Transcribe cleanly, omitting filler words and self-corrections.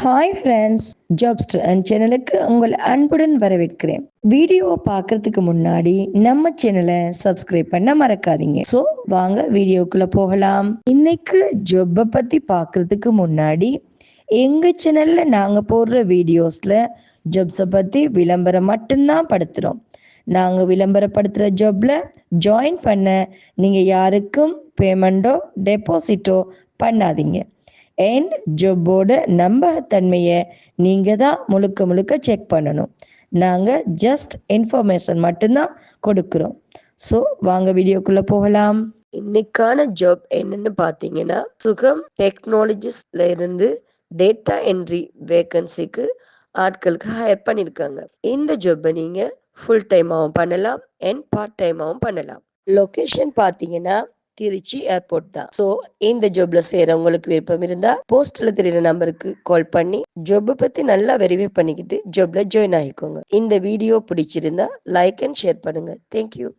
Hi friends, ஜாப்ஸ்டர் and சேனலுக்கு உங்கள் அன்புடன் வரவேற்கிறேன். வீடியோவை பார்க்கறதுக்கு முன்னாடி நம்ம சேனலை சப்ஸ்கிரைப் பண்ண மறக்காதீங்க. ஸோ வாங்க வீடியோக்குள்ள போகலாம். இன்னைக்கு ஜொப்பை பத்தி பார்க்கறதுக்கு முன்னாடி எங்க சேனல்ல நாங்க போடுற வீடியோஸ்ல ஜாப்ஸை பத்தி விளம்பரம் மட்டும்தான் படுத்துறோம். நாங்க விளம்பரப்படுத்துற ஜாப்ல ஜாயின் பண்ண நீங்க யாருக்கும் பேமெண்ட்டோ டெபாசிட்டோ பண்ணாதீங்க. அண்ட் ஜாபோட நம்பகத்தன்மையை நீங்கள் தான் முழுக்க முழுக்க செக் பண்ணணும். நாங்கள் ஜஸ்ட் இன்ஃபர்மேஷன் மட்டும்தான் கொடுக்குறோம். ஸோ வாங்க வீடியோக்குள்ளே போகலாம். இன்னைக்கான ஜாப் என்னன்னு பார்த்தீங்கன்னா, சுகம் டெக்னாலஜிஸ்ல இருந்து டேட்டா என்ட்ரி வேகன்சிக்கு ஆட்களுக்கு ஹையர் பண்ணியிருக்காங்க. இந்த ஜாப்பை நீங்கள் ஃபுல் டைமாகவும் பண்ணலாம் அண்ட் பார்ட் டைமாகவும் பண்ணலாம். லொக்கேஷன் பார்த்தீங்கன்னா திருச்சி ஏர்போர்ட் தான். ஸோ இந்த ஜாப்ல சேரவங்களுக்கு விருப்பம் இருந்தா போஸ்ட்ல தெரியுற நம்பருக்கு கால் பண்ணி ஜாப் பத்தி நல்லா வெரிஃபை பண்ணிக்கிட்டு ஜாப்ல ஜாயின் ஆகிக்கோங்க. இந்த வீடியோ பிடிச்சிருந்தா லைக் அண்ட் ஷேர் பண்ணுங்க. தேங்க்யூ.